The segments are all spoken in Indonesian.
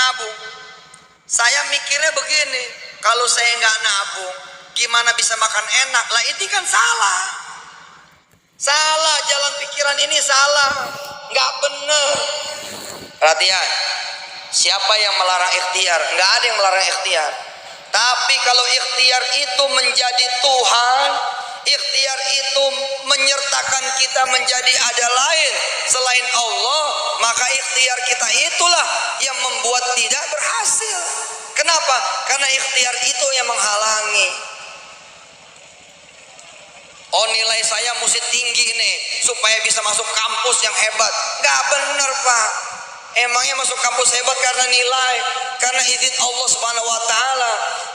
nabung. Saya mikirnya begini, kalau saya nggak nabung, gimana bisa makan enak? Lah ini kan salah. Salah, jalan pikiran ini salah, nggak bener. Perhatian, siapa yang melarang ikhtiar? Nggak ada yang melarang ikhtiar. Tapi kalau ikhtiar itu menjadi Tuhan, ikhtiar itu menyertakan kita menjadi ada lain selain Allah, maka ikhtiar kita itulah yang membuat tidak berhasil. Kenapa? Karena ikhtiar itu yang menghalangi. Oh, nilai saya mesti tinggi nih supaya bisa masuk kampus yang hebat. Gak bener, Pak. Emangnya masuk kampus hebat karena nilai, karena izin Allah Subhanahu wa taala.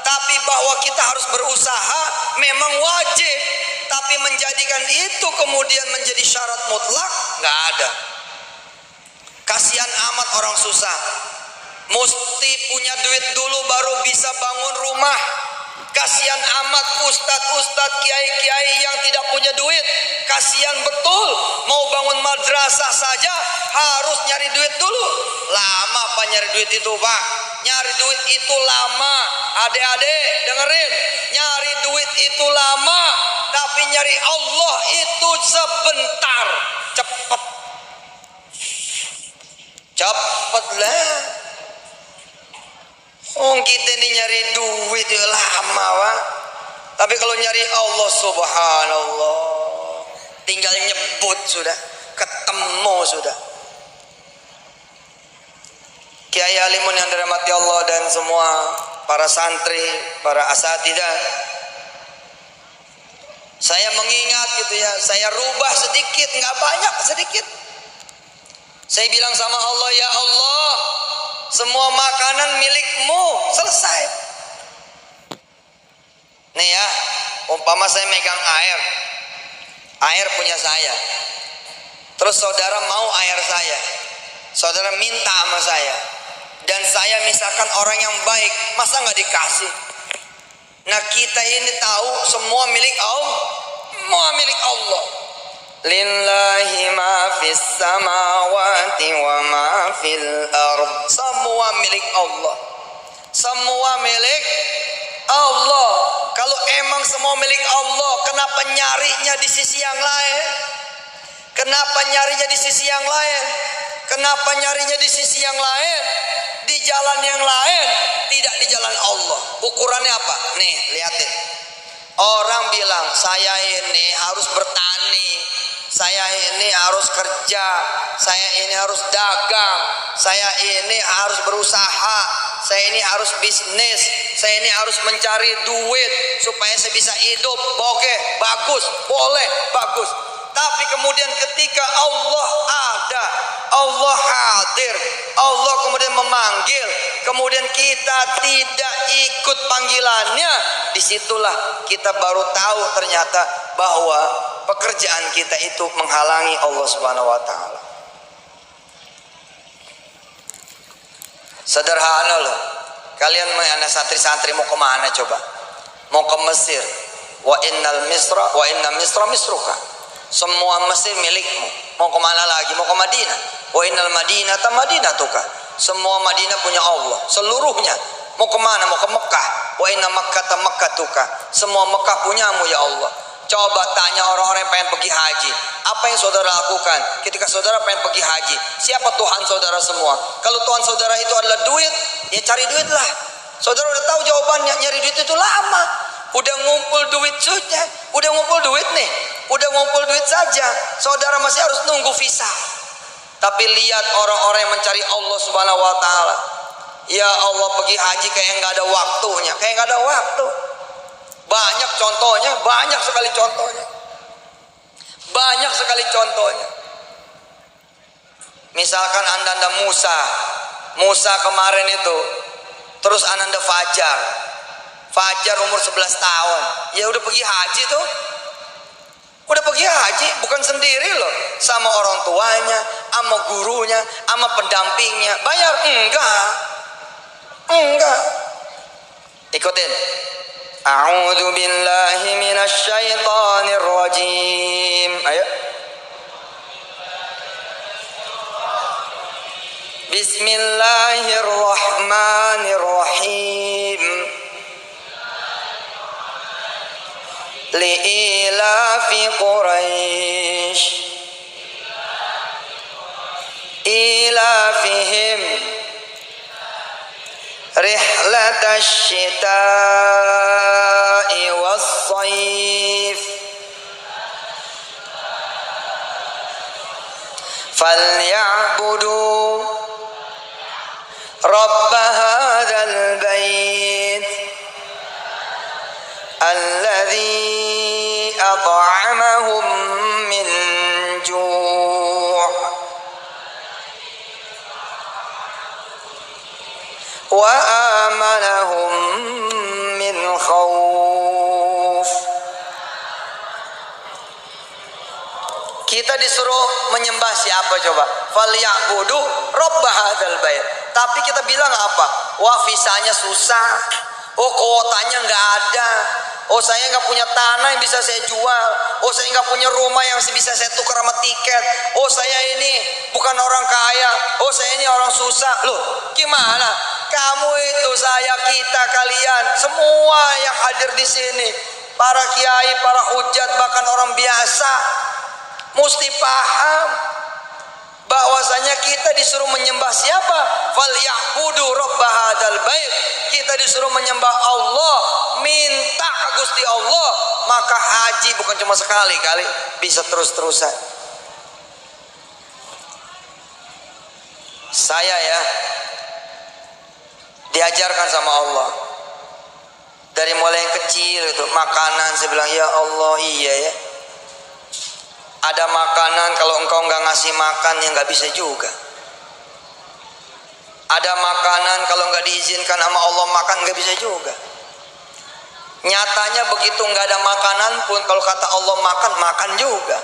Tapi bahwa kita harus berusaha memang wajib. Tapi menjadikan itu kemudian menjadi syarat mutlak, gak ada. Kasihan amat orang susah. Mesti punya duit dulu baru bisa bangun rumah. Kasihan amat ustadz, kiai-kiai yang tidak punya duit. Kasihan betul, mau bangun madrasah saja harus nyari duit dulu. Lama apa nyari duit itu, Pak? Nyari duit itu lama. Adik-adik dengerin, nyari duit itu lama, tapi nyari Allah itu sebentar. Cepet lah. Oh, kita ini nyari duit ya lama, Pak. Tapi kalau nyari Allah subhanallah, tinggal nyebut sudah, ketemu sudah. Kiai alimun yang dirahmati Allah dan semua para santri, para asatidzah, saya mengingat gitu ya, saya rubah sedikit, nggak banyak, sedikit. Saya bilang sama Allah, ya Allah, semua makanan milikmu, selesai. Nih ya, umpama saya megang air punya saya. Terus saudara mau air saya, saudara minta sama saya, dan saya misalkan orang yang baik, masa nggak dikasih? Nah kita ini tahu semua milik Allah, semua milik Allah. Lillahi ma fis samawati wa ma fil ard. Semua milik Allah. Semua milik Allah. Kalau emang semua milik Allah, kenapa nyarinya di sisi yang lain? Kenapa nyarinya di sisi yang lain? Kenapa nyarinya di sisi yang lain? Di jalan yang lain, tidak di jalan Allah. Ukurannya apa? Nih, lihatin. Orang bilang, saya ini harus bertani, saya ini harus kerja, saya ini harus dagang, saya ini harus berusaha, saya ini harus bisnis, saya ini harus mencari duit supaya saya bisa hidup. Oke, bagus, boleh, bagus. Tapi kemudian ketika Allah ada, Allah hadir, Allah kemudian memanggil, kemudian kita tidak ikut panggilannya, disitulah kita baru tahu ternyata bahwa pekerjaan kita itu menghalangi Allah Subhanahu wa taala. Sederhana loh. Kalian anak santri-santri mau kemana coba? Mau ke Mesir. Wa innal misra wa inna misra misruka. Semua Mesir milikmu. Mau kemana lagi? Mau ke Madinah. Wa innal madinata madinatuka. Semua Madinah punya Allah, seluruhnya. Mau kemana? Mau ke Mekah. Wa inna makkata makkatuka. Semua Mekah punyamu ya Allah. Coba tanya orang-orang yang pengen pergi haji, apa yang saudara lakukan ketika saudara pengen pergi haji? Siapa Tuhan saudara semua? Kalau Tuhan saudara itu adalah duit, ya cari duit lah. Saudara udah tahu jawabannya, nyari duit itu lama. Udah ngumpul duit saja, udah ngumpul duit nih, udah ngumpul duit saja. Saudara masih harus nunggu visa. Tapi lihat orang-orang yang mencari Allah Subhanahu wa taala. Ya Allah, pergi haji kayak nggak ada waktunya, kayak nggak ada waktu. Banyak contohnya, banyak sekali contohnya. Banyak sekali contohnya. Misalkan Ananda Musa kemarin itu, terus Ananda Fajar umur 11 tahun, ya udah pergi haji tuh. Udah pergi haji, bukan sendiri loh, sama orang tuanya, sama gurunya, sama pendampingnya. Bayar? Enggak. Ikutin. A'udzu billahi minasyaitonir rajim. Ayo. Bismillahirrahmanirrahim. Li'ilafi Quraisy ilafihim rihlatash syita'i was-sayf falyabudu rabb hadzal bait alladzi at'amahum min ju' wa amanahum min khauf. Kita disuruh menyembah siapa coba? Falyabudu rabb hadzal bait. Tapi kita bilang apa? Wah, visanya susah. Oh, kuotanya nggak ada. Oh, saya nggak punya tanah yang bisa saya jual. Oh, saya nggak punya rumah yang bisa saya tukar sama tiket. Oh, saya ini bukan orang kaya. Oh, saya ini orang susah. Loh, gimana? Kamu itu, saya, kita, kalian, semua yang hadir di sini, para kiai, para hujat, bahkan orang biasa, mesti paham bahwasanya kita disuruh menyembah siapa? Falyabudu rabb hadzal bait. Kita disuruh menyembah Allah, minta Gusti Allah, maka haji bukan cuma sekali kali, bisa terus-terusan. Saya ya diajarkan sama Allah dari mulai yang kecil itu makanan, saya bilang ya Allah, iya ya, ada makanan kalau engkau nggak ngasih makan ya nggak bisa juga. Ada makanan kalau nggak diizinkan sama Allah makan nggak bisa juga. Nyatanya begitu nggak ada makanan pun kalau kata Allah makan, makan juga.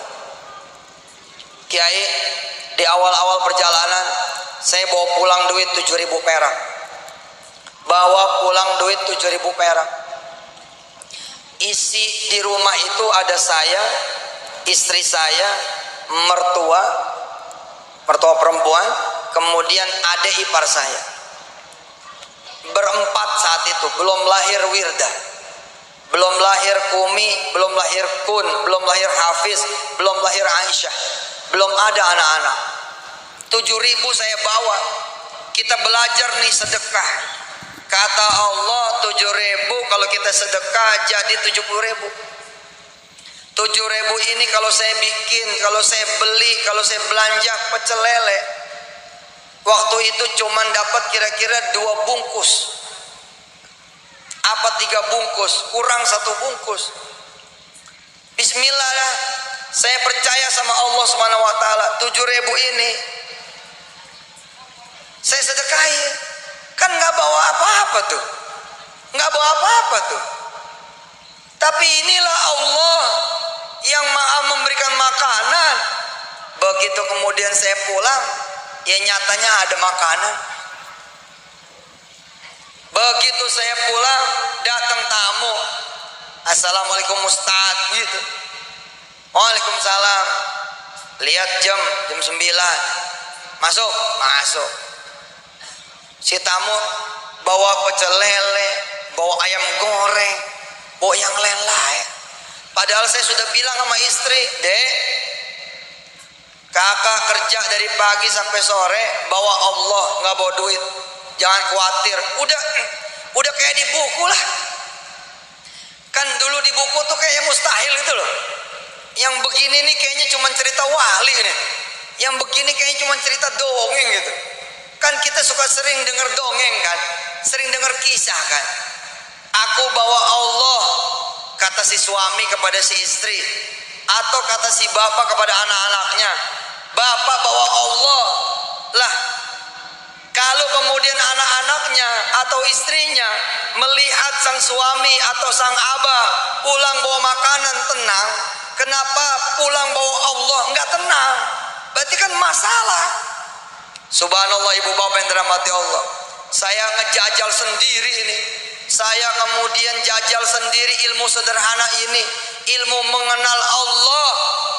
Kiai, di awal-awal perjalanan saya bawa pulang duit 7.000 perak. Bawa pulang duit 7.000 perak. Isi di rumah itu ada saya, istri saya, mertua perempuan, kemudian adik ipar saya. Berempat saat itu, belum lahir Wirda, belum lahir Kumi, belum lahir Kun, belum lahir Hafiz, belum lahir Aisyah, belum ada anak-anak. 7.000 saya bawa. Kita belajar nih sedekah. Kata Allah 7.000 kalau kita sedekah jadi 70.000. 7.000 ini kalau saya bikin, kalau saya beli, kalau saya belanja pecel lele, waktu itu cuman dapat kira-kira 2 bungkus. Apa 3 bungkus? Kurang 1 bungkus. Bismillah lah. Saya percaya sama Allah Subhanahu wa taala, 7.000 ini saya sedekahin. Kan nggak bawa apa-apa tuh. Nggak bawa apa-apa tuh. Tapi inilah Allah yang maha memberikan makanan. Begitu kemudian saya pulang, ya nyatanya ada makanan. Begitu saya pulang, datang tamu. Assalamualaikum Ustaz, gitu. Waalaikumsalam. Lihat jam 9. Masuk. Si tamu bawa pecel lele, bawa ayam goreng, bawa yang lain-lain. Padahal saya sudah bilang sama istri, Dek, kakak kerja dari pagi sampai sore, bawa Allah, nggak bawa duit. Jangan khawatir. Udah kayak di buku lah. Kan dulu di buku tuh kayak mustahil gitu loh. Yang begini nih kayaknya cuma cerita wali nih. Yang begini kayaknya cuma cerita dongeng gitu. Kan kita suka sering dengar dongeng kan, sering dengar kisah kan. Aku bawa Allah, kata si suami kepada si istri, atau kata si bapak kepada anak-anaknya, bapak bawa Allah lah. Kalau kemudian anak-anaknya atau istrinya melihat sang suami atau sang abah pulang bawa makanan tenang, kenapa pulang bawa Allah nggak tenang? Berarti kan masalah. Subhanallah, ibu bapak yang dirahmati Allah, saya ngejajal sendiri ini. Saya kemudian jajal sendiri ilmu sederhana ini, ilmu mengenal Allah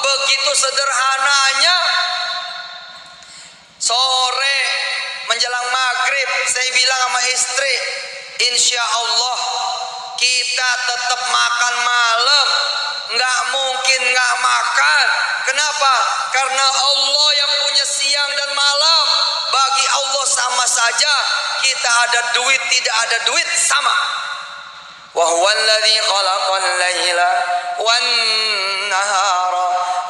begitu sederhananya. Sore Menjelang maghrib saya bilang sama istri, insya Allah kita tetap makan malam, nggak mungkin nggak makan. Kenapa? Karena Allah yang punya siang dan malam. Bagi Allah sama saja, kita ada duit tidak ada duit sama. Wa huwallazi khalaqal laila wan nahara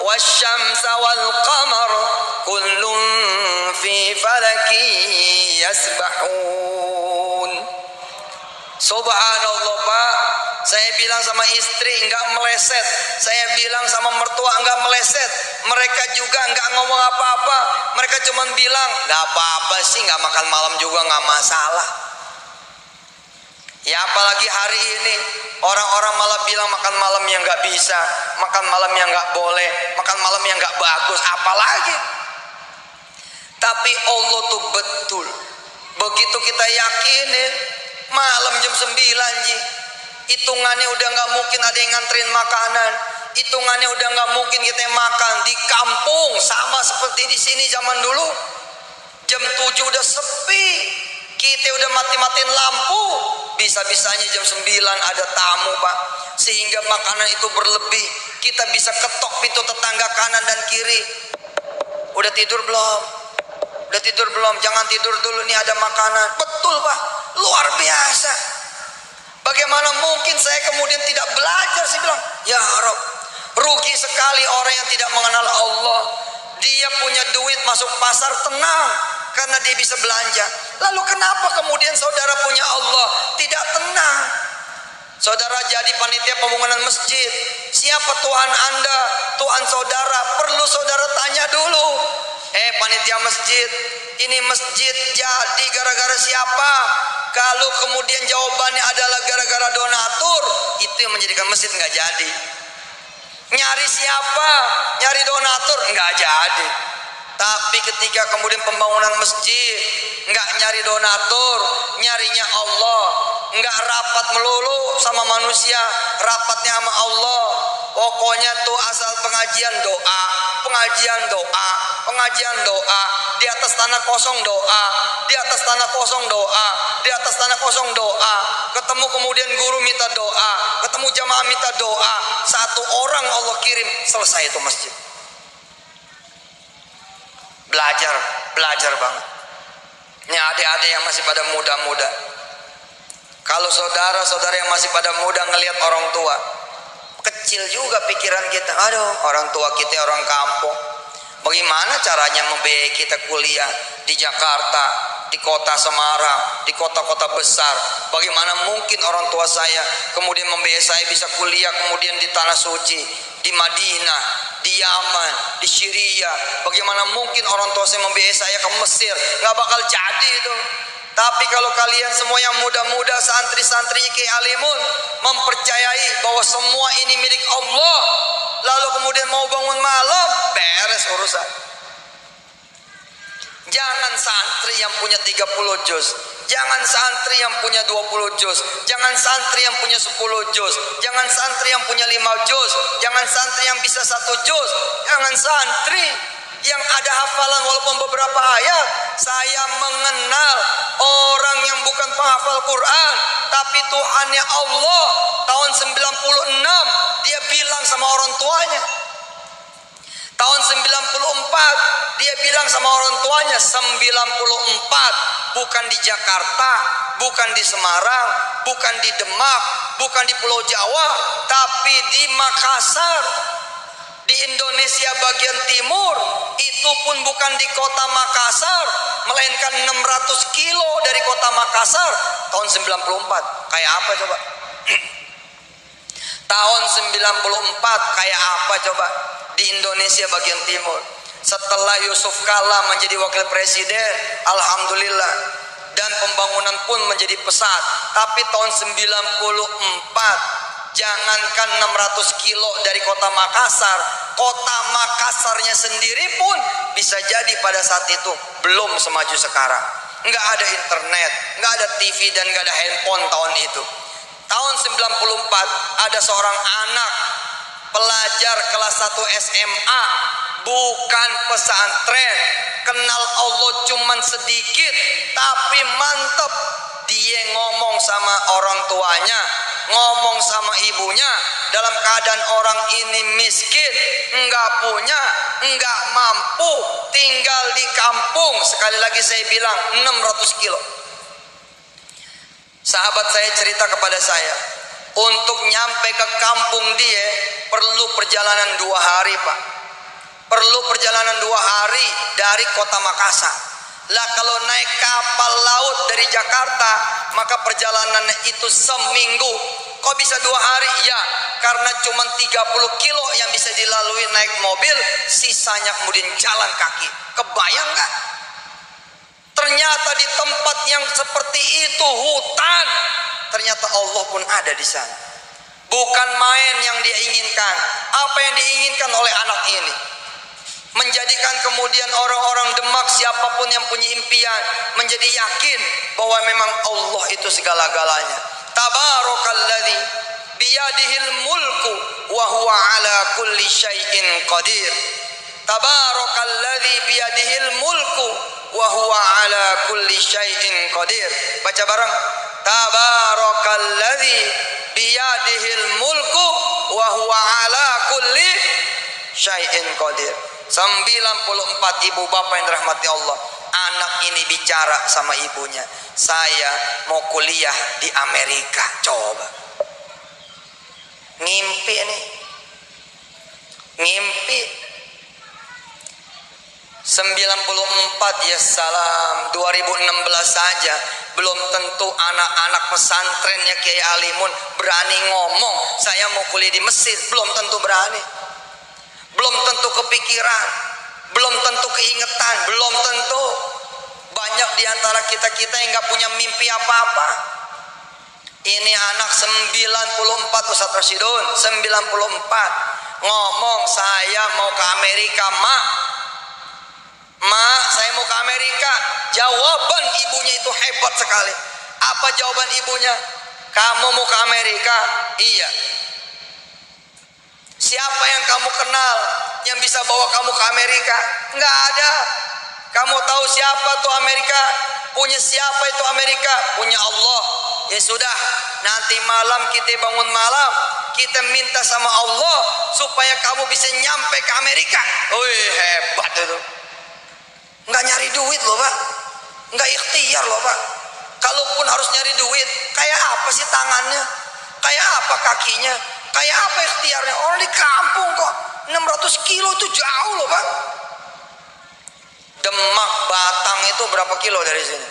wasyamsa wal qamara kullun fi falaki yasbahun. Subhanallah Pak, saya bilang sama istri enggak meleset, saya bilang sama mertua enggak meleset, mereka juga enggak ngomong apa-apa, mereka cuma bilang enggak apa-apa sih, enggak makan malam juga enggak masalah. Ya apalagi hari ini orang-orang malah bilang makan malam yang enggak bisa, makan malam yang enggak boleh, makan malam yang enggak bagus, apalagi. Tapi Allah tuh betul, begitu kita yakinin malam jam 9 Ji, hitungannya udah nggak mungkin ada yang nganterin makanan, hitungannya udah nggak mungkin kita makan di kampung sama seperti di sini zaman dulu. Jam 7 udah sepi, kita udah mati-matiin lampu, bisa-bisanya jam 9 ada tamu Pak, sehingga makanan itu berlebih. Kita bisa ketok pintu tetangga kanan dan kiri, udah tidur belum? Udah tidur belum? Jangan tidur dulu, nih ada makanan. Betul Pak, luar biasa. Bagaimana mungkin saya kemudian tidak belajar? Saya bilang, ya Rob, rugi sekali orang yang tidak mengenal Allah. Dia punya duit masuk pasar tenang karena dia bisa belanja. Lalu kenapa kemudian saudara punya Allah tidak tenang? Saudara jadi panitia pembangunan masjid, siapa Tuhan Anda? Tuhan saudara, perlu saudara tanya dulu. Panitia masjid, ini masjid jadi gara-gara siapa? Kalau kemudian jawabannya adalah gara-gara donatur, itu yang menjadikan masjid nggak jadi. Nyari siapa? Nyari donatur nggak jadi. Tapi ketika kemudian pembangunan masjid nggak nyari donatur, nyarinya Allah, nggak rapat melulu sama manusia, rapatnya sama Allah. Pokoknya tuh asal pengajian doa, pengajian doa, pengajian doa, di atas tanah kosong doa, di atas tanah kosong doa, di atas tanah kosong doa. Ketemu kemudian guru minta doa, ketemu jamaah minta doa, satu orang Allah kirim, selesai itu masjid. Belajar banget. Ini adik-adik yang masih pada muda-muda, kalau saudara-saudara yang masih pada muda ngelihat orang tua, kecil juga pikiran kita. Aduh, orang tua kita orang kampung, bagaimana caranya membiayai kita kuliah di Jakarta, di kota Semarang, di kota-kota besar. Bagaimana mungkin orang tua saya kemudian membiayai saya bisa kuliah kemudian di Tanah Suci, di Madinah, di Yaman, di Syria. Bagaimana mungkin orang tua saya membiayai saya ke Mesir? Nggak bakal jadi itu. Tapi kalau kalian semua yang muda-muda, santri-santri Kiai Alimun mempercayai bahwa semua ini milik Allah, lalu kemudian mau bangun malam, beres urusan. Jangan santri yang punya 30 juz, jangan santri yang punya 20 juz, jangan santri yang punya 10 juz, jangan santri yang punya 5 juz, jangan santri yang bisa 1 juz, jangan santri yang ada hafalan walaupun beberapa ayat. Saya mengenal orang yang bukan penghafal Quran, tapi Tuhannya Allah. Tahun 96 dia bilang sama orang tuanya, tahun 94 dia bilang sama orang tuanya, 94 bukan di Jakarta, bukan di Semarang, bukan di Demak, bukan di Pulau Jawa, tapi di Makassar, di Indonesia bagian timur. Itu pun bukan di kota Makassar, melainkan 600 kilo dari kota Makassar. Tahun 94 kayak apa coba? Tahun 94 kayak apa coba di Indonesia bagian timur? Setelah Yusuf Kala menjadi wakil presiden, alhamdulillah, dan pembangunan pun menjadi pesat. Tapi tahun 94, jangankan 600 kilo dari kota Makassar, kota Makassarnya sendiri pun bisa jadi pada saat itu belum semaju sekarang. Nggak ada internet, nggak ada TV, dan nggak ada handphone tahun itu. Tahun 94 ada seorang anak pelajar kelas 1 SMA, bukan pesantren, kenal Allah cuman sedikit, tapi mantep. Dia ngomong sama orang tuanya, ngomong sama ibunya, dalam keadaan orang ini miskin, enggak punya, enggak mampu, tinggal di kampung. Sekali lagi saya bilang 600 kilo. Sahabat saya cerita kepada saya, untuk nyampe ke kampung dia perlu perjalanan 2 hari, Pak. Perlu perjalanan 2 hari dari kota Makassar. Lah kalau naik kapal laut dari Jakarta, maka perjalanannya itu seminggu. Kok bisa 2 hari? Ya, karena cuma 30 kilo yang bisa dilalui naik mobil, sisanya kemudian jalan kaki. Kebayang nggak? Ternyata di tempat yang seperti itu, hutan, ternyata Allah pun ada di sana. Bukan main yang dia inginkan. Apa yang diinginkan oleh anak ini? Menjadikan kemudian orang-orang Demak, siapapun yang punya impian, menjadi yakin bahwa memang Allah itu segala-galanya. Tabarakalladzi biyadihil mulku wa huwa ala kulli syai'in qadir. Tabarakalladzi biyadihil mulku wa huwa ala kulli syai'in qadir. Baca bareng. Tabarakalladzi biyadihil mulku wa huwa ala kulli syai'in qadir. 94 ibu bapak yang dirahmati Allah. Anak ini bicara sama ibunya, saya mau kuliah di Amerika. Coba ngimpi nih, ngimpi. 94 ya salam, 2016 saja belum tentu anak-anak pesantrennya Kiai Alimun berani ngomong saya mau kuliah di Mesir. Belum tentu berani, belum tentu kepikiran, belum tentu keingetan, belum tentu. Banyak diantara kita-kita yang gak punya mimpi apa-apa. Ini anak 94, Ustaz Rasyidun 94 ngomong saya mau ke Amerika. Mak, saya mau ke Amerika. Jawaban ibunya itu hebat sekali. Apa jawaban ibunya? Kamu mau ke Amerika? Iya. Siapa yang kamu kenal yang bisa bawa kamu ke Amerika? Nggak ada. Kamu tahu siapa tuh Amerika? Punya siapa itu Amerika? Punya Allah. Ya sudah, nanti malam kita bangun malam, kita minta sama Allah supaya kamu bisa nyampe ke Amerika. Wih, hebat itu. Nggak nyari duit loh, Pak. Nggak ikhtiar loh, Pak. Kalaupun harus nyari duit, kayak apa sih tangannya? Kayak apa kakinya? Kayak apa ikhtiarnya? Orang di kampung kok. 600 kilo itu jauh loh, Pak. Demak Batang itu berapa kilo dari sini?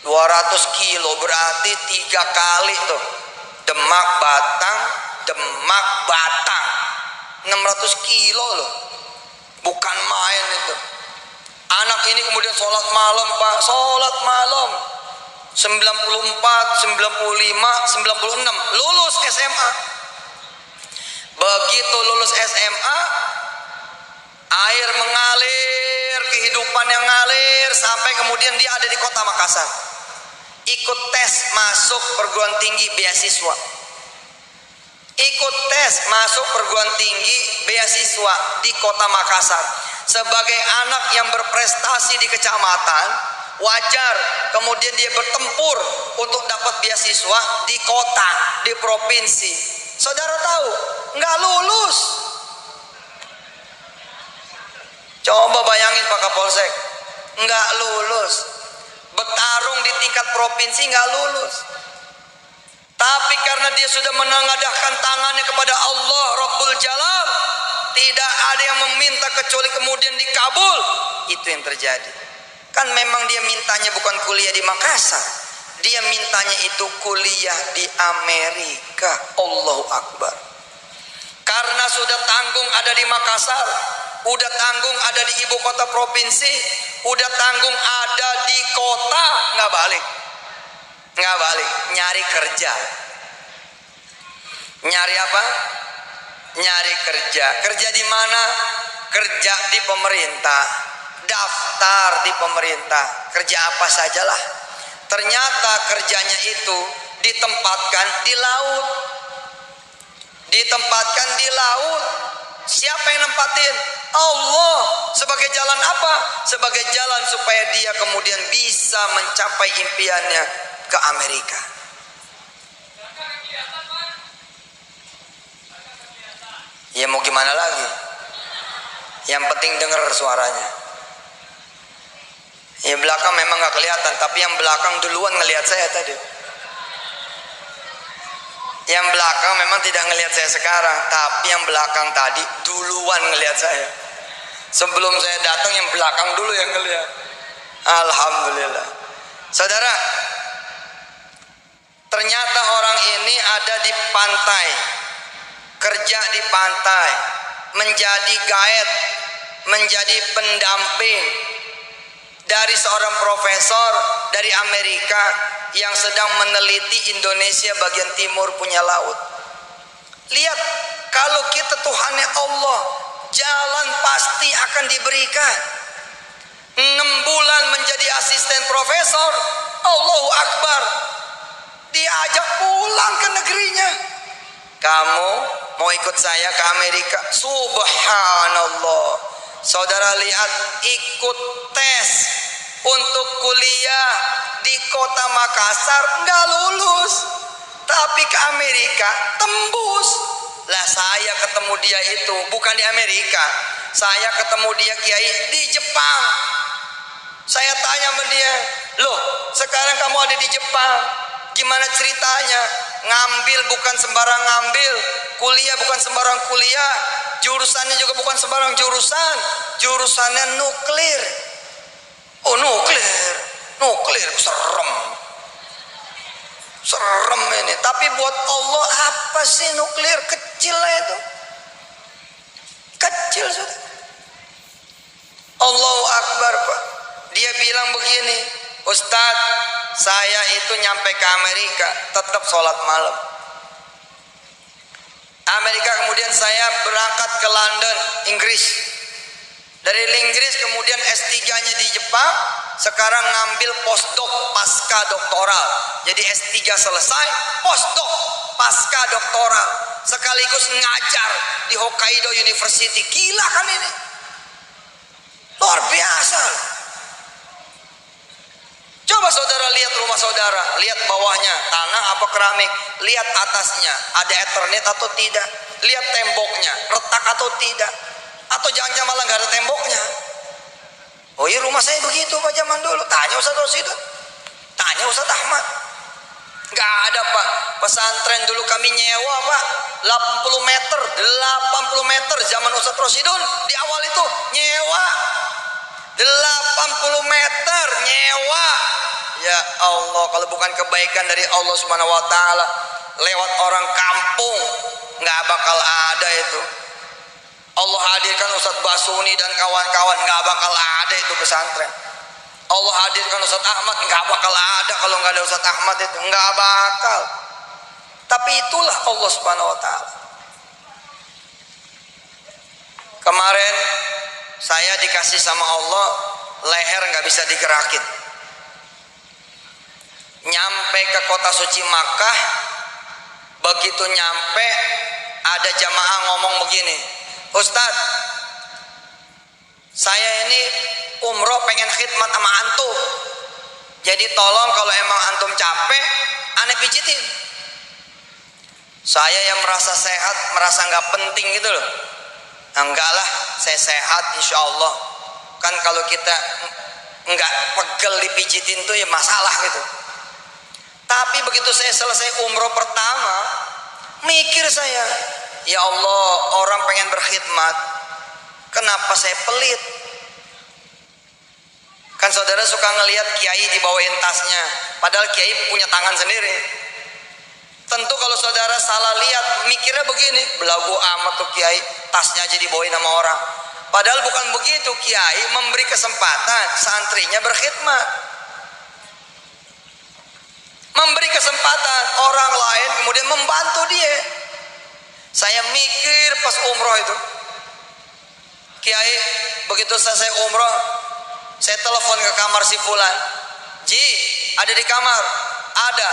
200 kilo, berarti 3 kali tuh. Demak Batang, Demak Batang. 600 kilo loh. Bukan main itu. Anak ini kemudian sholat malam, Pak. Sholat malam 94, 95, 96 lulus SMA. Begitu lulus SMA, air mengalir, kehidupan yang ngalir, sampai kemudian dia ada di kota Makassar. Ikut tes masuk perguruan tinggi beasiswa. Ikut tes masuk perguruan tinggi beasiswa di kota Makassar. Sebagai anak yang berprestasi di kecamatan, wajar kemudian dia bertempur untuk dapat beasiswa di kota, di provinsi. Saudara tahu, nggak lulus. Coba bayangin Pak Kapolsek, nggak lulus. Bertarung di tingkat provinsi nggak lulus. Tapi karena dia sudah menengadahkan tangannya kepada Allah Rabbul Jalal, tidak ada yang meminta kecuali kemudian dikabul. Itu yang terjadi. Kan memang dia mintanya bukan kuliah di Makassar, dia mintanya itu kuliah di Amerika. Allahu Akbar. Karena sudah tanggung ada di Makassar, udah tanggung ada di ibu kota provinsi, udah tanggung ada di kota, nggak balik. Nggak balik, nyari kerja. Nyari apa? Nyari kerja. Kerja di mana? Kerja di pemerintah. Daftar di pemerintah. Kerja apa sajalah. Ternyata kerjanya itu ditempatkan di laut. Ditempatkan di laut. Siapa yang nempatin? Allah. Sebagai jalan apa? Sebagai jalan supaya dia kemudian bisa mencapai impiannya ke Amerika. Ya mau gimana lagi? Yang penting dengar suaranya. Ya belakang memang gak kelihatan, tapi yang belakang duluan ngelihat saya tadi. Yang belakang memang tidak ngelihat saya sekarang, tapi yang belakang tadi duluan ngelihat saya. Sebelum saya datang yang belakang dulu yang ngelihat. Alhamdulillah. Saudara, ternyata orang ini ada di pantai, kerja di pantai, menjadi guide, menjadi pendamping dari seorang profesor dari Amerika yang sedang meneliti Indonesia bagian timur punya laut. Lihat, kalau kita Tuhannya Allah, jalan pasti akan diberikan. 6 bulan menjadi asisten profesor, Allahu Akbar, diajak pulang ke negerinya. Kamu mau ikut saya ke Amerika? Subhanallah. Saudara lihat, ikut tes untuk kuliah di kota Makassar nggak lulus, tapi ke Amerika tembus. Lah saya ketemu dia itu bukan di Amerika, saya ketemu dia kiai di Jepang. Saya tanya sama dia, loh sekarang kamu ada di Jepang, gimana ceritanya? Ngambil bukan sembarang ngambil, kuliah bukan sembarang kuliah, jurusannya juga bukan sembarang jurusan, jurusannya nuklir. Oh nuklir serem ini. Tapi buat Allah apa sih nuklir? Kecil lah itu, kecil sudah. Allahu Akbar Pak. Dia bilang begini, Ustadz, saya itu nyampe ke Amerika tetap sholat malam. Amerika kemudian saya berangkat ke London, Inggris. Dari Inggris kemudian S3-nya di Jepang, sekarang ngambil postdoc pasca doktoral. Jadi S3 selesai, postdoc pasca doktoral, sekaligus ngajar di Hokkaido University. Gila kan ini? Luar biasa. Coba saudara lihat rumah saudara, lihat bawahnya tanah apa keramik, lihat atasnya ada Ethernet atau tidak, lihat temboknya retak atau tidak, atau jangan-jangan malah nggak ada temboknya. Oh iya rumah saya begitu Pak zaman dulu. Tanya Ustaz Rosidun, tanya Ustaz Ahmad. Nggak ada Pak, pesantren dulu kami nyewa Pak, 80 meter zaman Ustaz Rosidun di awal itu nyewa 80 meter nyewa. Ya Allah, kalau bukan kebaikan dari Allah Subhanahu wa taala, lewat orang kampung nggak bakal ada itu. Allah hadirkan Ustaz Basuni dan kawan-kawan, nggak bakal ada itu pesantren. Allah hadirkan Ustaz Ahmad, nggak bakal ada kalau nggak ada Ustaz Ahmad itu, nggak bakal. Tapi itulah Allah Subhanahu wa taala. Kemarin saya dikasih sama Allah leher nggak bisa digerakin. Nyampe ke kota suci Makkah, begitu nyampe ada jamaah ngomong begini, Ustadz, saya ini umroh pengen khidmat sama antum, jadi tolong kalau emang antum capek, aneh pijitin. Saya yang merasa sehat, merasa nggak penting gitu loh. Enggak lah, saya sehat insya Allah. Kan kalau kita nggak pegel dipijitin tuh ya masalah gitu. Tapi begitu saya selesai umroh pertama, mikir saya, ya Allah, orang pengen berkhidmat, kenapa saya pelit? Kan saudara suka ngelihat kiai dibawain tasnya, padahal kiai punya tangan sendiri. Tentu kalau saudara salah lihat, mikirnya begini, belagu amat tuh kiai, tasnya aja dibawain sama orang. Padahal bukan begitu, kiai memberi kesempatan santrinya berkhidmat, memberi kesempatan orang lain kemudian membantu dia. Saya mikir pas umroh itu, kiai begitu selesai umroh, saya telepon ke kamar si fulan, Ji ada di kamar? Ada.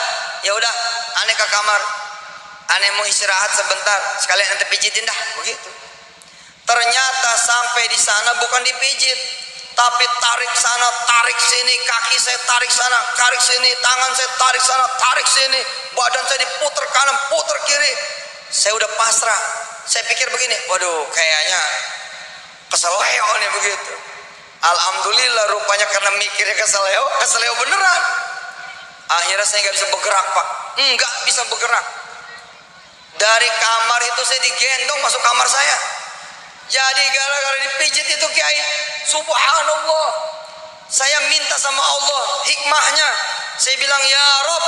Ya udah, aneh ke kamar, aneh mau istirahat sebentar, sekalian ente pijitin dah, begitu. Ternyata sampai di sana bukan dipijit, tapi tarik sana, tarik sini, kaki saya tarik sana, tarik sini, tangan saya tarik sana, tarik sini, badan saya diputer kanan, puter kiri. Saya udah pasrah. Saya pikir begini, waduh, kayaknya keseleo nih begitu. Alhamdulillah, rupanya karena mikirnya keseleo beneran. Akhirnya saya nggak bisa bergerak, Pak. Nggak bisa bergerak. Dari kamar itu saya digendong masuk kamar saya. Jadi gara-gara dipijit itu Kiai, subhanallah, saya minta sama Allah hikmahnya. Saya bilang, ya Rob,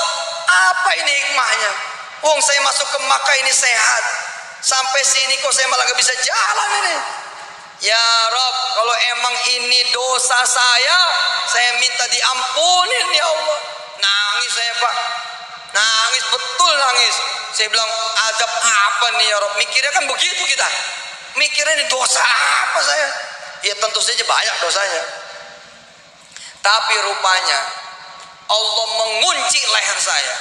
apa ini hikmahnya? Wong saya masuk ke Makkah ini sehat, sampai sini kok saya malah gak bisa jalan ini. Ya Rob, kalau emang ini dosa saya minta diampunin ya Allah. Nangis saya, Pak, nangis, betul nangis. Saya bilang, adab apa nih ya Rob? Mikirnya kan begitu kita, mikirnya ini dosa apa saya? Ya tentu saja banyak dosanya. Tapi rupanya Allah mengunci leher saya,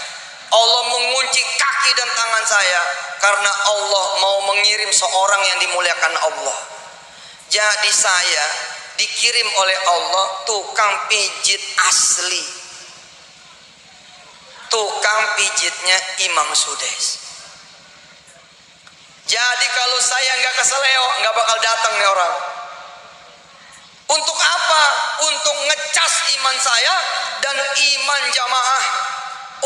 Allah mengunci kaki dan tangan saya, karena Allah mau mengirim seorang yang dimuliakan Allah. Jadi saya dikirim oleh Allah tukang pijit asli. Tukang pijitnya Imam Sudais. Jadi kalau saya nggak keseleo, nggak bakal datang nih orang. Untuk apa? Untuk ngecas iman saya dan iman jamaah.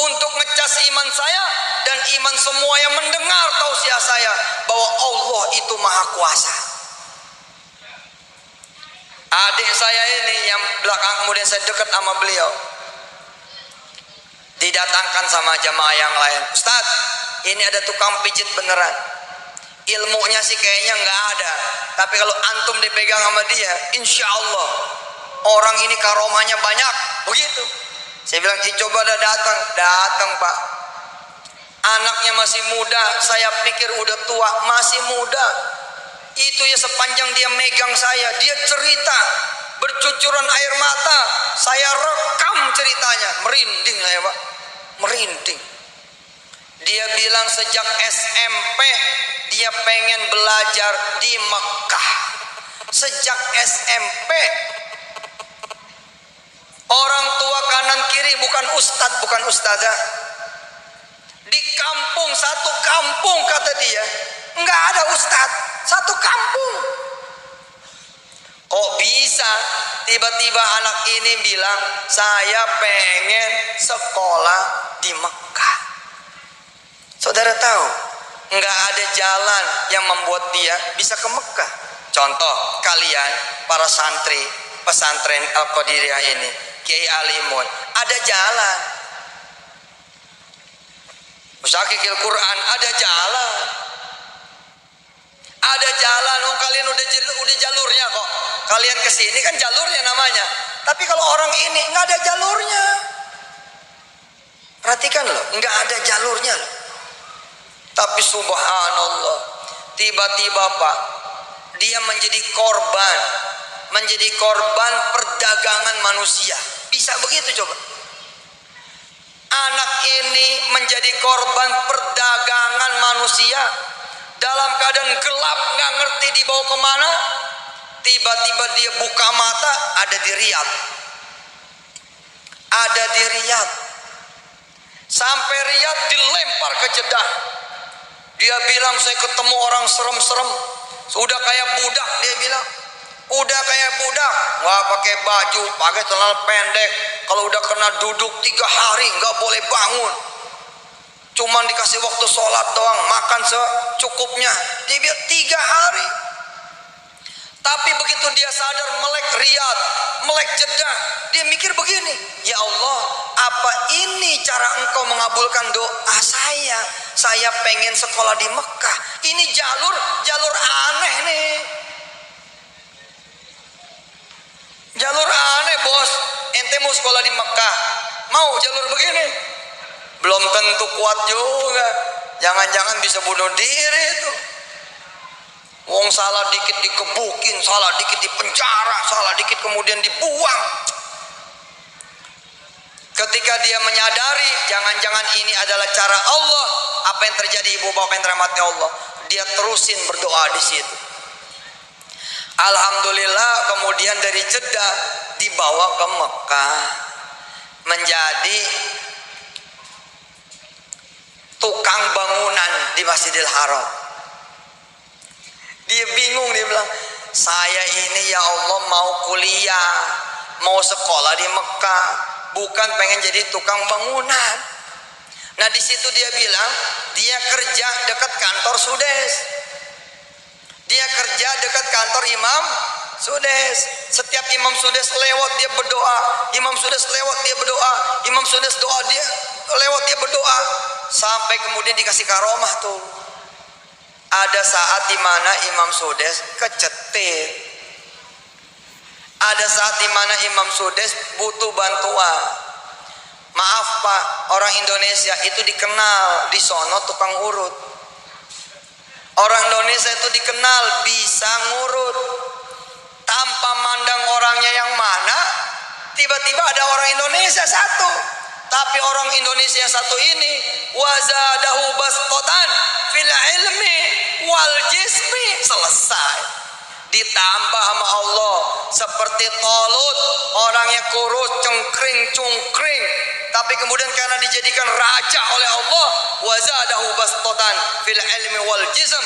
Untuk ngecas iman saya dan iman semua yang mendengar tausiah saya bahwa Allah itu maha kuasa. Adik saya ini yang belakang kemudian saya dekat sama beliau, didatangkan sama jamaah yang lain. Ustaz, ini ada tukang pijit beneran. Ilmunya sih kayaknya nggak ada, tapi kalau antum dipegang sama dia, insya Allah orang ini karomahnya banyak. Begitu. Saya bilang, coba dah datang Pak. Anaknya masih muda, saya pikir udah tua, masih muda. Itu ya sepanjang dia megang saya, dia cerita bercucuran air mata, saya rekam ceritanya, merinding saya, Pak, merinding. Dia bilang sejak SMP dia pengen belajar di Mekah. Sejak SMP. Orang tua kanan kiri bukan ustadz, bukan ustazah. Di kampung, satu kampung kata dia, nggak ada ustadz, satu kampung. Kok bisa tiba-tiba anak ini bilang saya pengen sekolah di Mekah? Saudara tahu, nggak ada jalan yang membuat dia bisa ke Mekah. Contoh, kalian para santri pesantren Al-Qadiriyah ini, Kiai Alimun, ada jalan. Musakikil Quran, ada jalan. Ada jalan, oh kalian udah jalurnya kok. Kalian kesini kan jalurnya namanya. Tapi kalau orang ini nggak ada jalurnya. Perhatikan loh, nggak ada jalurnya loh. Tapi subhanallah, tiba-tiba Pak, dia menjadi korban perdagangan manusia. Bisa begitu coba? Anak ini menjadi korban perdagangan manusia. Dalam keadaan gelap, nggak ngerti dibawa kemana. Tiba-tiba dia buka mata, ada di Riyadh. Ada di Riyadh. Sampai Riyadh dilempar ke Jeddah. Dia bilang, saya ketemu orang serem-serem, udah kayak budak. Dia bilang, udah kayak budak, nggak pakai baju, pakai celana pendek. Kalau udah kena duduk 3 hari nggak boleh bangun, cuman dikasih waktu sholat doang, makan secukupnya. Dia bilang 3 hari. Tapi begitu dia sadar melek Riyadh, melek Jeddah, dia mikir begini, ya Allah, apa ini cara engkau mengabulkan doa saya? Saya pengen sekolah di Mekah. Ini jalur aneh nih. Jalur aneh bos. Ente mau sekolah di Mekah, mau jalur begini? Belum tentu kuat juga. Jangan-jangan bisa bunuh diri itu. Wong salah dikit dikebukin, salah dikit dipenjara, salah dikit kemudian dibuang. Ketika dia menyadari jangan-jangan ini adalah cara Allah, apa yang terjadi ibu bapak yang dirahmati Allah, dia terusin berdoa di situ. Alhamdulillah kemudian dari Jeddah dibawa ke Mekah menjadi tukang bangunan di Masjidil Haram. Dia bingung, dia bilang, saya ini ya Allah mau kuliah, mau sekolah di Mekah, bukan pengen jadi tukang bangunan. Nah di situ dia bilang dia kerja dekat kantor Sudes. Dia kerja dekat kantor Imam Sudes. Setiap Imam Sudes lewat dia berdoa, Imam Sudes lewat dia berdoa, Imam Sudes doa dia lewat dia berdoa, sampai kemudian dikasih karomah tuh. Ada saat dimana Imam Sudes kecetir. Ada saat dimana Imam Sudes butuh bantuan. Maaf Pak, orang Indonesia itu dikenal di sono tukang urut. Orang Indonesia itu dikenal bisa ngurut. Tanpa mandang orangnya yang mana, tiba-tiba ada orang Indonesia satu. Tapi orang Indonesia yang satu ini wazadahu bastatan fil ilmi wal jismi, selesai. Ditambah sama Allah seperti Talut, orangnya kurus, cengkring, cungkring, tapi kemudian karena dijadikan raja oleh Allah, wazadahu bastatan fil ilmi wal jism,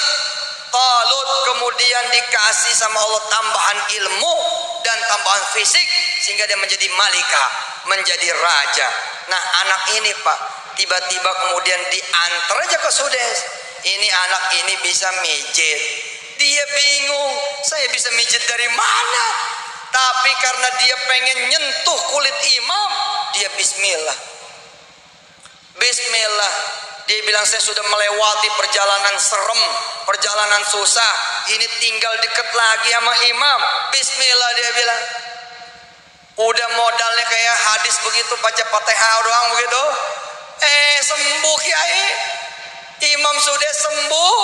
Talut kemudian dikasih sama Allah tambahan ilmu dan tambahan fisik sehingga dia menjadi malika, menjadi raja. Nah anak ini Pak tiba-tiba kemudian diantar aja ke Sudes. Ini anak ini bisa mijit. Dia bingung, saya bisa mijit dari mana? Tapi karena dia pengen nyentuh kulit imam, dia bismillah. Bismillah. Dia bilang saya sudah melewati perjalanan serem, perjalanan susah. Ini tinggal deket lagi sama imam. Bismillah dia bilang. Udah modalnya kayak hadis begitu, baca Fatihah doang begitu. Sembuh Kiai. Imam sudah sembuh.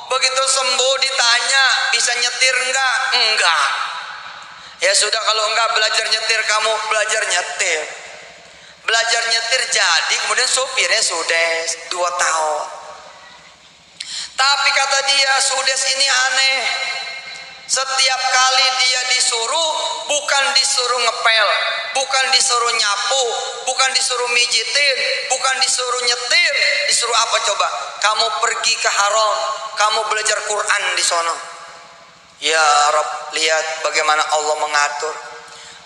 Begitu sembuh ditanya, bisa nyetir enggak? Enggak. Ya sudah kalau enggak belajar nyetir, kamu belajar nyetir. Belajar nyetir jadi kemudian supirnya Sudes 2 tahun. Tapi kata dia Sudes ini aneh. Setiap kali dia disuruh, bukan disuruh ngepel, bukan disuruh nyapu, bukan disuruh mijitin, bukan disuruh nyetir. Disuruh apa coba? Kamu pergi ke haram, kamu belajar Quran di sono. Ya Rabb, lihat bagaimana Allah mengatur.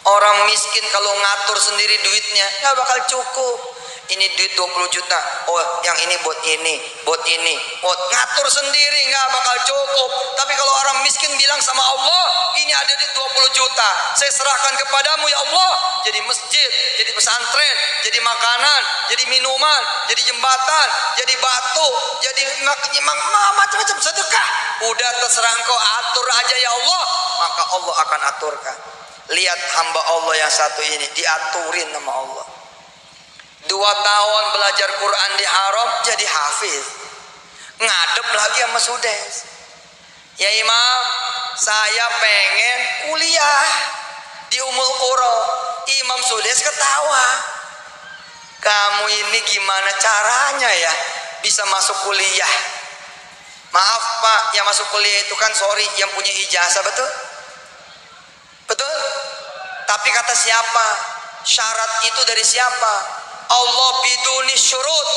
Orang miskin kalau ngatur sendiri duitnya nggak bakal cukup. Ini duit 20 juta, oh yang ini buat ini, buat ini, buat ngatur sendiri nggak bakal cukup. Tapi kalau orang miskin bilang sama Allah, ini ada duit 20 juta, saya serahkan kepadamu ya Allah. Jadi masjid, jadi pesantren, jadi makanan, jadi minuman, jadi jembatan, jadi batu, jadi macam-macam sedekah. Udah terserah engkau, atur aja ya Allah, maka Allah akan aturkan. Lihat hamba Allah yang satu ini diaturin sama Allah. 2 tahun belajar Quran di haram jadi hafiz. Ngadep lagi sama Sudes. Ya Imam, saya pengen kuliah di Ummul Qura. Imam Sudes ketawa. Kamu ini gimana caranya ya bisa masuk kuliah? Maaf Pak, yang masuk kuliah itu kan sorry yang punya ijazah, betul? Betul? Tapi kata siapa? Syarat itu dari siapa? Allah biduni syurut,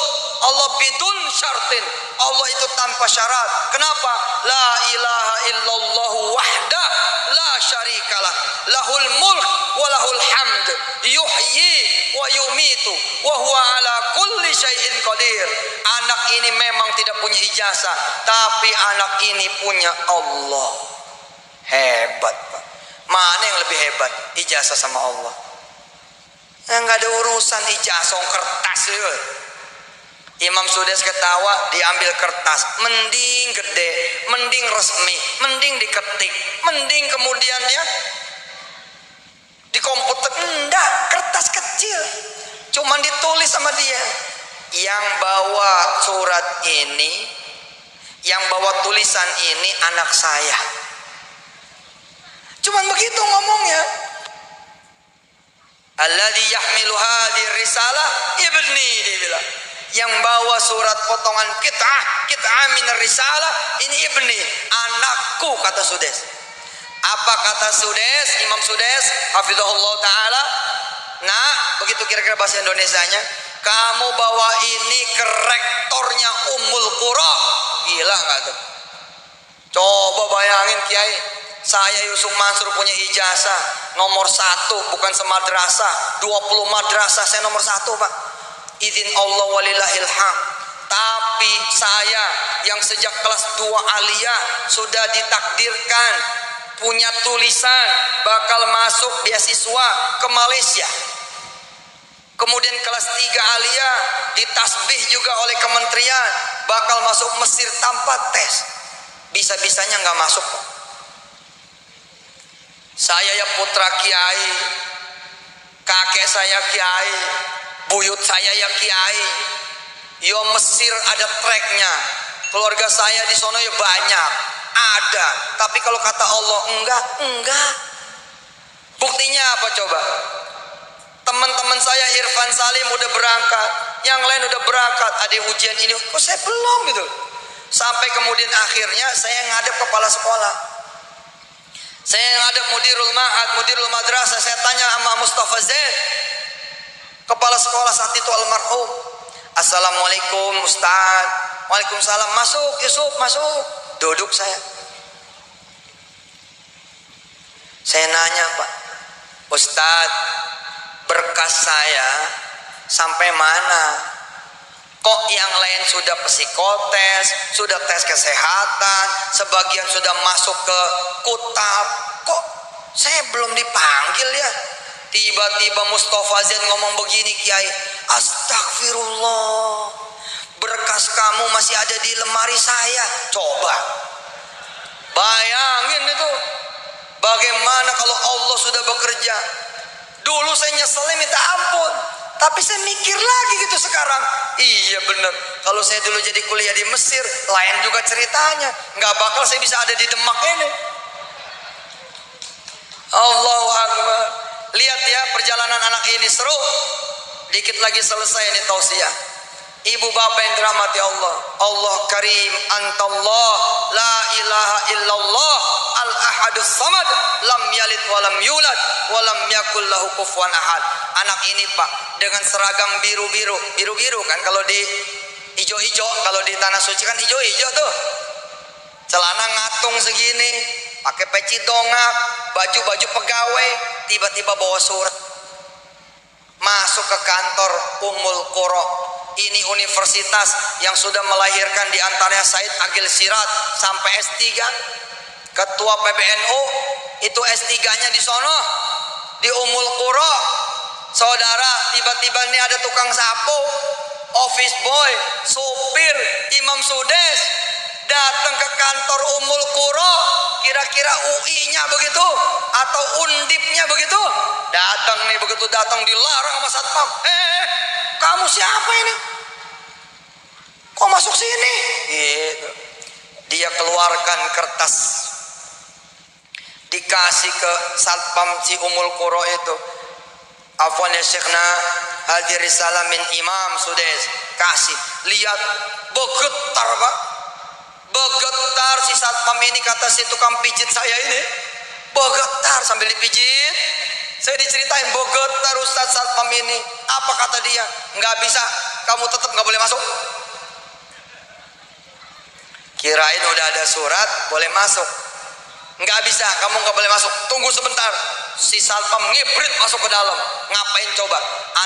Allah bidun syartin. Allah itu tanpa syarat. Kenapa? La ilaha illallah wahda la syarikalah, lahul mulk wa lahul hamd, yuhyi wa yumitu wa huwa ala kulli syai'in qadir. Anak ini memang tidak punya ijazah, tapi anak ini punya Allah. Hebat Pak. Mana yang lebih hebat? Ijazah sama Allah. Nggak ada urusan ijazah kertas ya. Imam Sudes ketawa, diambil kertas, mending gede, mending resmi, mending diketik, mending kemudian ya di komputer. Enggak, kertas kecil, cuman ditulis sama dia. Yang bawa surat ini, yang bawa tulisan ini anak saya. Cuman begitu ngomongnya. Alladzi yahmilu hadhihi risalah ibni, dia bilang. Yang bawa surat potongan kit'ah min risalah ini ibni, anakku, kata Sudes. Apa kata Sudes, Imam Sudes hafizahullah taala? Nah, begitu kira-kira bahasa Indonesianya. Kamu bawa ini ke rektornya Ummul Qura. Gila nggak tuh? Coba bayangin Kiai, saya Yusuf Mansur punya ijazah nomor 1, bukan semadrasah, 20 madrasah saya nomor 1 Pak. Izin Allah walillahilham. Tapi saya yang sejak kelas 2 aliyah sudah ditakdirkan punya tulisan bakal masuk beasiswa ke Malaysia. Kemudian kelas 3 aliyah ditasbih juga oleh kementerian bakal masuk Mesir tanpa tes. Bisa-bisanya nggak masuk. Saya ya putra kiai, kakek saya kiai, buyut saya ya kiai. Yo Mesir ada treknya. Keluarga saya di sono ya banyak. Ada, tapi kalau kata Allah enggak. Buktinya apa coba? Teman-teman saya Irfan Salim udah berangkat, yang lain udah berangkat, ada ujian ini, kok saya belum gitu. Sampai kemudian akhirnya saya ngadep kepala sekolah, saya ngadep mudirul ma'had, mudirul madrasah, saya tanya sama Mustafa Zain, kepala sekolah saat itu almarhum. Assalamualaikum Ustaz. Waalaikumsalam. Masuk Yusuf, masuk. Duduk saya. Saya nanya Pak, Ustaz, berkas saya sampai mana? Kok yang lain sudah psikotes, sudah tes kesehatan, sebagian sudah masuk ke kutab, kok saya belum dipanggil ya? Tiba-tiba Mustafa Zain ngomong begini, Kiai, astagfirullah, berkas kamu masih ada di lemari saya. Coba bayangin itu, bagaimana kalau Allah sudah bekerja. Dulu saya nyeselnya minta ampun, tapi saya mikir lagi gitu sekarang. Iya bener, kalau saya dulu jadi kuliah di Mesir, lain juga ceritanya. Nggak bakal saya bisa ada di Demak ini. Allahu Akbar. Lihat ya perjalanan anak ini seru. Dikit lagi selesai ini tausiah. Ibu bapak yang dirahmati Allah, Allah karim, antallah, la ilaha illallah, al-ahadus samad, lam yalid walam yulad, walam yakul lahu kufuwan ahad. Anak ini Pak dengan seragam biru-biru kan, kalau di hijau-hijau, kalau di tanah suci kan hijau-hijau tuh. Celana ngatung segini, pakai peci dongak, baju-baju pegawai, tiba-tiba bawa surat. Masuk ke kantor Ummul Qura. Ini universitas yang sudah melahirkan diantaranya Said Agil Sirat sampai S3. Ketua PBNU itu S3-nya di sono, di Ummul Qura. Saudara, tiba-tiba ini ada tukang sapu, office boy, supir, Imam Sudes datang ke kantor Ummul Qura. Kira-kira UI-nya begitu atau Undip-nya begitu. Datang nih, begitu datang dilarang sama satpam. Kamu siapa ini? Kok masuk sini? Gitu. Dia keluarkan kertas, dikasih ke satpam si Ummul Qura itu. Afwan ya Syekhna, hadir risalah min Imam Sudes. Kasih, lihat, begetar Pak. Begetar si satpam ini, kata si tukang pijit saya ini. Begetar sambil dipijit. Saya diceritain, begetar Ustadz satpam ini. Apa kata dia? Nggak bisa, kamu tetap nggak boleh masuk. Kirain udah ada surat boleh masuk. Nggak bisa, kamu nggak boleh masuk. Tunggu sebentar. Si satpam ngebrit masuk ke dalam. Ngapain coba?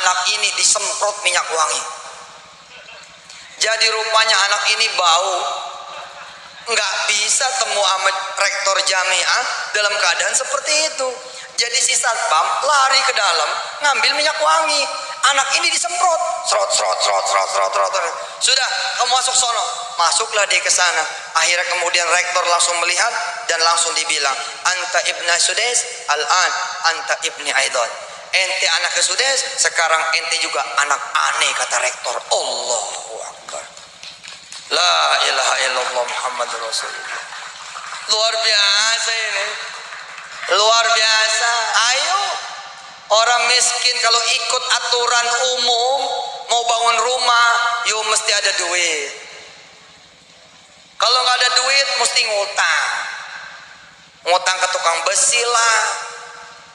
Anak ini disemprot minyak wangi. Jadi rupanya anak ini bau. Nggak bisa temu sama rektor jamiah dalam keadaan seperti itu. Jadi si satpam lari ke dalam ngambil minyak wangi. Anak ini disemprot, serot. Sudah, kamu masuk sono. Masuklah dia ke sana. Akhirnya kemudian rektor langsung melihat dan langsung dibilang, anta ibna Sudes, al-an anta ibni Aidan. Ente anak Sudes, sekarang ente juga anak aneh, kata rektor. Allahu Akbar. La ilaha illallah Muhammadur Rasulullah. Luar biasa ini. Luar biasa. Ayo, orang miskin kalau ikut aturan umum mau bangun rumah, yuk mesti ada duit. Kalau nggak ada duit mesti ngutang. ngutang ke tukang besi lah,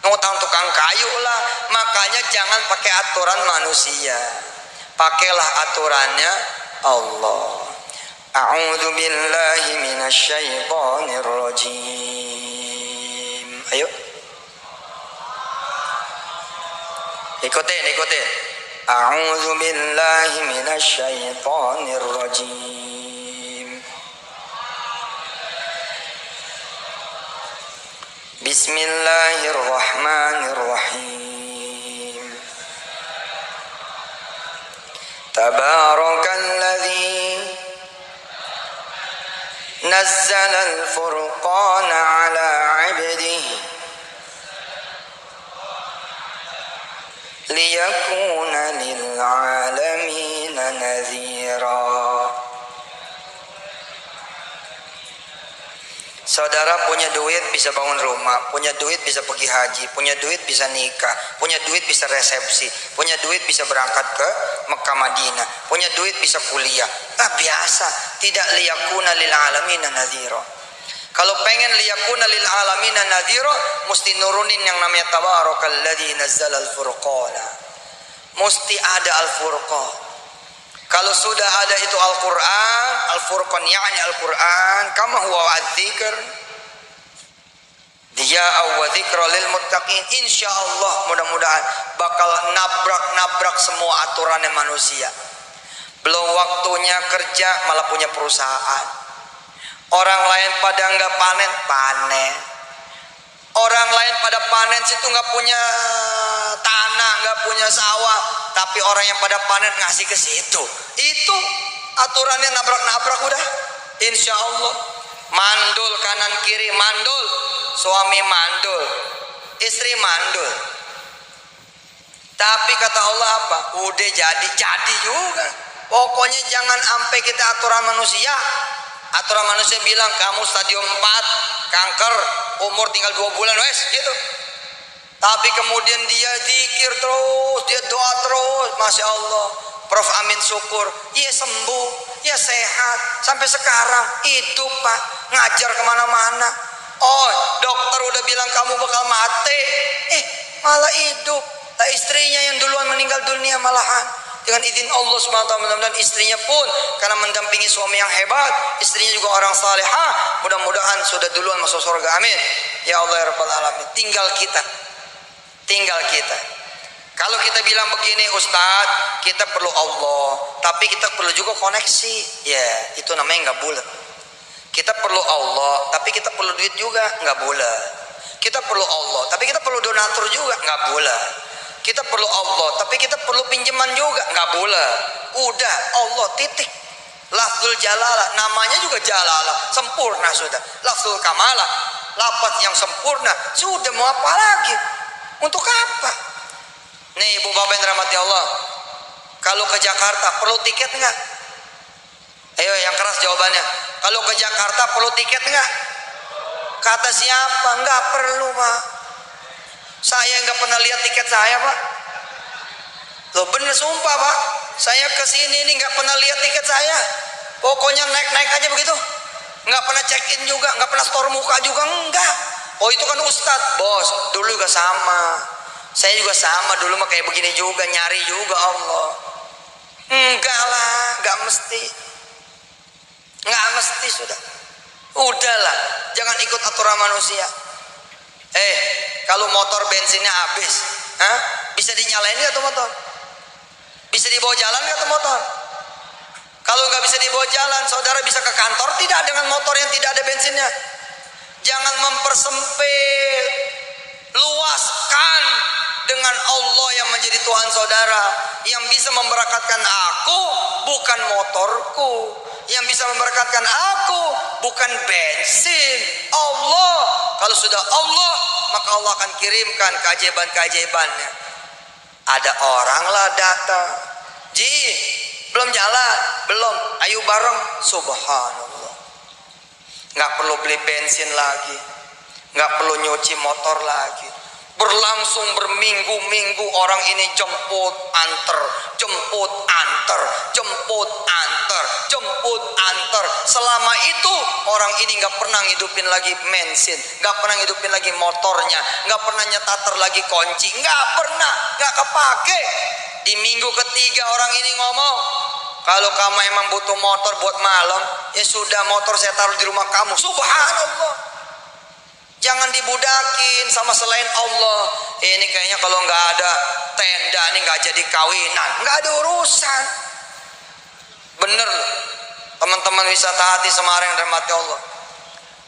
ngutang tukang kayu lah. Makanya jangan pakai aturan manusia, pakailah aturannya Allah. A'udzu billahi minasyaitonir rajim. Ayo, ikutin. A'udzu billahi minasyaitonir rajim. Bismillahirrahmanirrahim. Tabarakalladzi nazzala al-furqana ala 'abdihi liyakuna lil 'alamin nadhira. Saudara punya duit bisa bangun rumah, punya duit bisa pergi haji, punya duit bisa nikah, punya duit bisa resepsi, punya duit bisa berangkat ke Mekah Madinah, punya duit bisa kuliah. Biasa, tidak liyakuna lil alamin nadhira. Kalau pengen liyakuna lil alamin nadhira, mesti nurunin yang namanya tabarakalladzi nazzala al-furqana. Mesti ada al-furqan. Kalau sudah ada itu Al-Quran, Al-Furqan yakni Al-Quran, kama huwa adzikr, dia wa dzikra lil muttaqin. Insyaallah mudah-mudahan bakal nabrak semua aturannya manusia. Belum waktunya kerja malah punya perusahaan. Orang lain pada nggak panen. Orang lain pada panen situ nggak punya tanah, nggak punya sawah, tapi orang yang pada panen ngasih ke situ. Itu aturannya nabrak udah. Insya Allah mandul kanan kiri mandul, suami mandul, istri mandul. Tapi kata Allah apa? Udah jadi juga. Pokoknya jangan sampai kita aturan manusia. Aturan manusia bilang kamu stadium 4 kanker, umur tinggal 2 bulan wes gitu. Tapi kemudian dia zikir terus, dia doa terus, Masya Allah. Prof Amin syukur, ia sembuh, ia sehat, sampai sekarang hidup Pak, ngajar kemana-mana. Oh dokter udah bilang kamu bakal mati, malah hidup. Lah istrinya yang duluan meninggal dunia malahan. Dengan izin Allah SWT, mudah-mudahan istrinya pun karena mendampingi suami yang hebat, istrinya juga orang salihah, mudah-mudahan sudah duluan masuk surga, amin ya Allah ya Rabbal Alamin. Tinggal kita. Kalau kita bilang begini, Ustadz, kita perlu Allah, tapi kita perlu juga koneksi. Ya, itu namanya nggak bulat. Kita perlu Allah, tapi kita perlu duit juga, nggak bulat. Kita perlu Allah, tapi kita perlu donatur juga, nggak bulat. Kita perlu Allah, tapi kita perlu pinjaman juga, nggak boleh. Udah Allah titik. Lafzul jalalah, namanya juga jalalah, sempurna sudah. Lafzul kamalah, lafaz yang sempurna, sudah mau apa lagi? Untuk apa? Nih ibu bapak yang dirahmati Allah, kalau ke Jakarta perlu tiket nggak? Ayo yang keras jawabannya. Kalau ke Jakarta perlu tiket nggak? Kata siapa? Nggak perlu Pak. Saya nggak pernah lihat tiket saya Pak. Loh bener sumpah Pak. Saya kesini ini nggak pernah lihat tiket saya. Pokoknya naik aja begitu. Nggak pernah check in juga, nggak pernah store muka juga, enggak. Oh itu kan Ustadz, bos. Dulu juga sama. Saya juga sama dulu mah kayak begini juga, nyari juga Allah. Enggak lah, nggak mesti. Nggak mesti sudah. Udahlah, jangan ikut aturan manusia. Kalau motor bensinnya habis, bisa dinyalain nggak tuh motor? Bisa dibawa jalan nggak tuh motor? Kalau nggak bisa dibawa jalan, saudara bisa ke kantor tidak dengan motor yang tidak ada bensinnya? Jangan mempersempit, luaskan dengan Allah yang menjadi Tuhan saudara. Yang bisa memberkatkan aku bukan motorku, yang bisa memberkatkan aku bukan bensin, Allah. Kalau sudah Allah, maka Allah akan kirimkan keajaiban-keajaibannya. Ada orang lah datang, Ji, belum jalan, belum, ayo bareng, subhanallah. Nggak perlu beli bensin lagi, nggak perlu nyuci motor lagi. Berlangsung berminggu-minggu orang ini jemput antar, jemput, antar. Selama itu orang ini nggak pernah ngidupin lagi bensin, nggak pernah ngidupin lagi motornya, nggak pernah nyetater lagi kunci, nggak pernah, nggak kepake. Di minggu ketiga orang ini ngomong, kalau kamu emang butuh motor buat malam, ya sudah, motor saya taruh di rumah kamu. Subhanallah. Jangan dibudakin sama selain Allah. Ini kayaknya kalau nggak ada tenda ini nggak jadi kawinan, nggak ada urusan. Bener loh, teman-teman wisata hati Semarang dan rahmati Allah,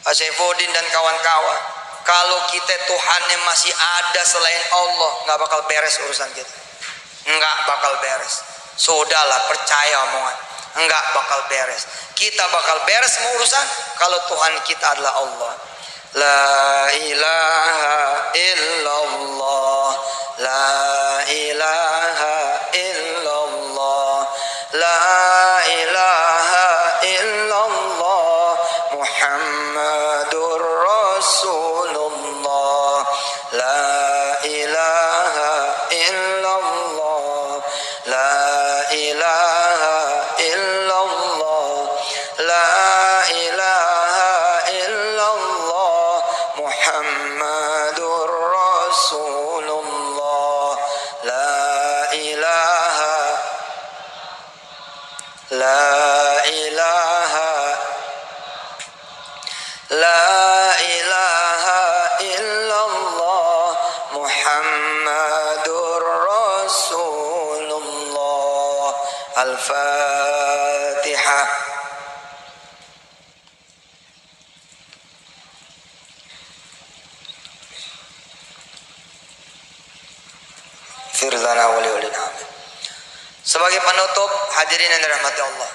Pak Saifuddin dan kawan-kawan. Kalau kita Tuhannya masih ada selain Allah, nggak bakal beres urusan kita. Nggak bakal beres. Sudahlah, percaya omongan. Nggak bakal beres. Kita bakal beres semua urusan kalau Tuhan kita adalah Allah. La ilaha illallah, la ilaha illallah, la ilaha illallah, Muhammadur Rasulullah, la ilaha illallah, la ilaha illallah, la ilaha illallah, Muhammadur Rasulullah, la ilaha, la ilaha, la ilaha illallah, Muhammadur Rasulullah. Al-Fatihah. Firzana wali wali amin. Sebagai penutup, hadirin yang dirahmati Allah,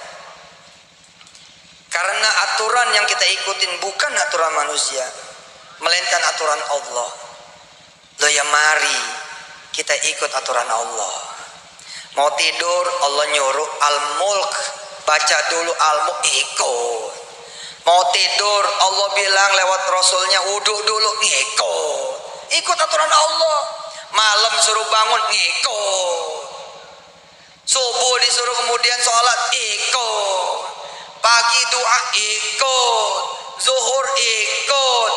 karena aturan yang kita ikutin bukan aturan manusia, melainkan aturan Allah. Loh ya, mari kita ikut aturan Allah. Mau tidur, Allah nyuruh Al-Mulk, baca dulu Al-Mulk, ikut. Mau tidur, Allah bilang lewat Rasulnya wudhu dulu, ikut aturan Allah. Malam suruh bangun, ngikut. Subuh disuruh kemudian sholat, ikut. Pagi doa, ikut. Zuhur ikut,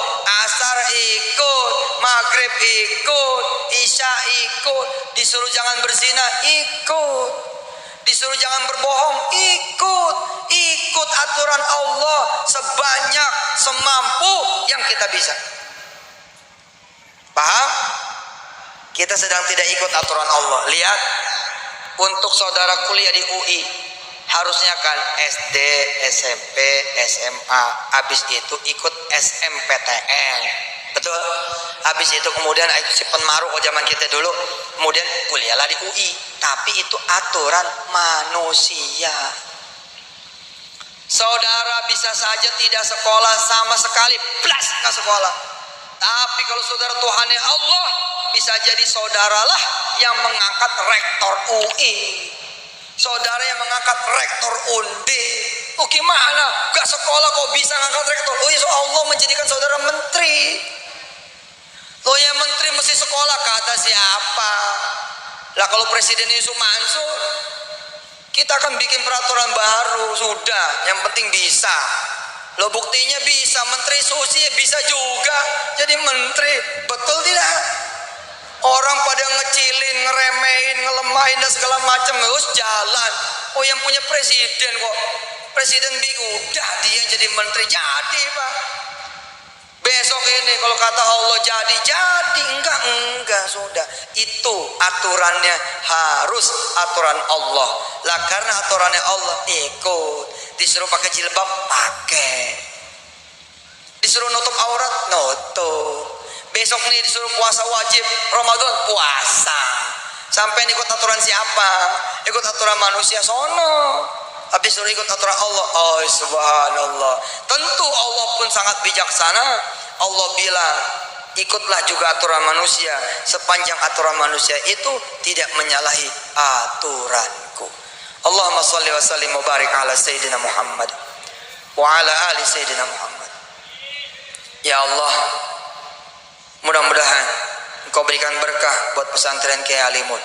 asar ikut, maghrib ikut, isya ikut. Disuruh jangan berzina, ikut. Disuruh jangan berbohong, ikut. Ikut aturan Allah sebanyak semampu yang kita bisa. Paham? Kita sedang tidak ikut aturan Allah. Lihat, untuk saudara kuliah di UI, harusnya kan SD, SMP, SMA, habis itu ikut SMPTN, betul? Habis itu kemudian si penmaruh zaman kita dulu, kemudian kuliahlah di UI. Tapi itu aturan manusia. Saudara bisa saja tidak sekolah sama sekali, plus nggak sekolah. Tapi kalau saudara Tuhannya Allah, bisa jadi saudaralah yang mengangkat rektor UI, saudara yang mengangkat rektor Undi. Oh gimana? Gak sekolah kok bisa ngangkat rektor? Oh ya, Allah menjadikan saudara menteri. Oh ya, menteri mesti sekolah, kata siapa? Lah kalau Presiden Yusuf Mansur, kita akan bikin peraturan baru, sudah. Yang penting bisa. Lo buktinya bisa, Menteri Susi bisa juga jadi menteri, betul tidak? Orang pada ngecilin, ngeremehin, ngelemahin dan segala macam, terus jalan. Oh yang punya presiden kok, presiden udah dia jadi menteri, jadi Pak. Besok ini kalau kata Allah jadi, enggak sudah. Itu aturannya, harus aturan Allah. Lah karena aturannya Allah, ikut. Disuruh pakai jilbab, pakai. Disuruh nutup aurat, nutup. Besok nih disuruh puasa wajib Ramadan, puasa. Sampai ikut aturan siapa? Ikut aturan manusia sono. Habis suruh ikut aturan Allah. Oh subhanallah. Tentu Allah pun sangat bijaksana. Allah bilang, ikutlah juga aturan manusia sepanjang aturan manusia itu tidak menyalahi aturanku. Allahumma salli wa sallim wa barik ala Sayyidina Muhammad wa ala ali Sayyidina Muhammad. Ya Allah, mudah-mudahan Engkau berikan berkah buat pesantren Kiai Alimun.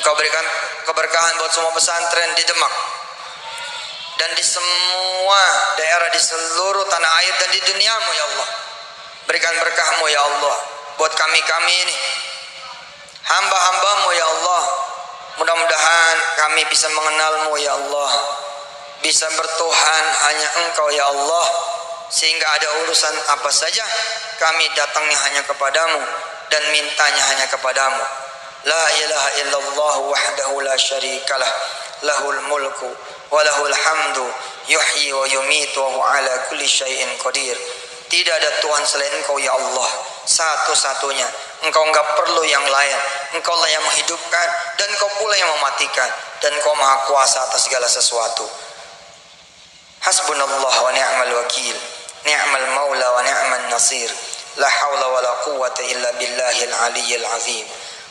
Engkau berikan keberkahan buat semua pesantren di Demak. dan di semua daerah di seluruh tanah air dan di duniamu ya Allah. Berikan berkahmu ya Allah buat kami-kami ini, hamba-hambamu ya Allah. Mudah-mudahan kami bisa mengenalmu ya Allah, bisa bertuhan hanya Engkau ya Allah, sehingga ada urusan apa saja kami datangnya hanya kepadamu dan mintanya hanya kepadamu. La ilaha illallah wahdahu la syarikalah, lahul mulku wa lahul hamdu, yuhyi wa yumitu wa huwa ala kulli syai'in qadir. Tidak ada Tuhan selain Engkau ya Allah, satu-satunya. Engkau enggak perlu yang lain. Engkau lah yang menghidupkan dan Engkau pula yang mematikan, dan Engkau maha kuasa atas segala sesuatu. Hasbunallah wa ni'mal wakil, ni'mal maula wa ni'mal nasir. La haula wa la quwwata illa billahil aliyyil azim.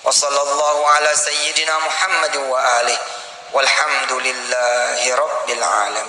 Wa sallallahu ala sayyidina Muhammad wa alihi walhamdulillahi rabbil alamin.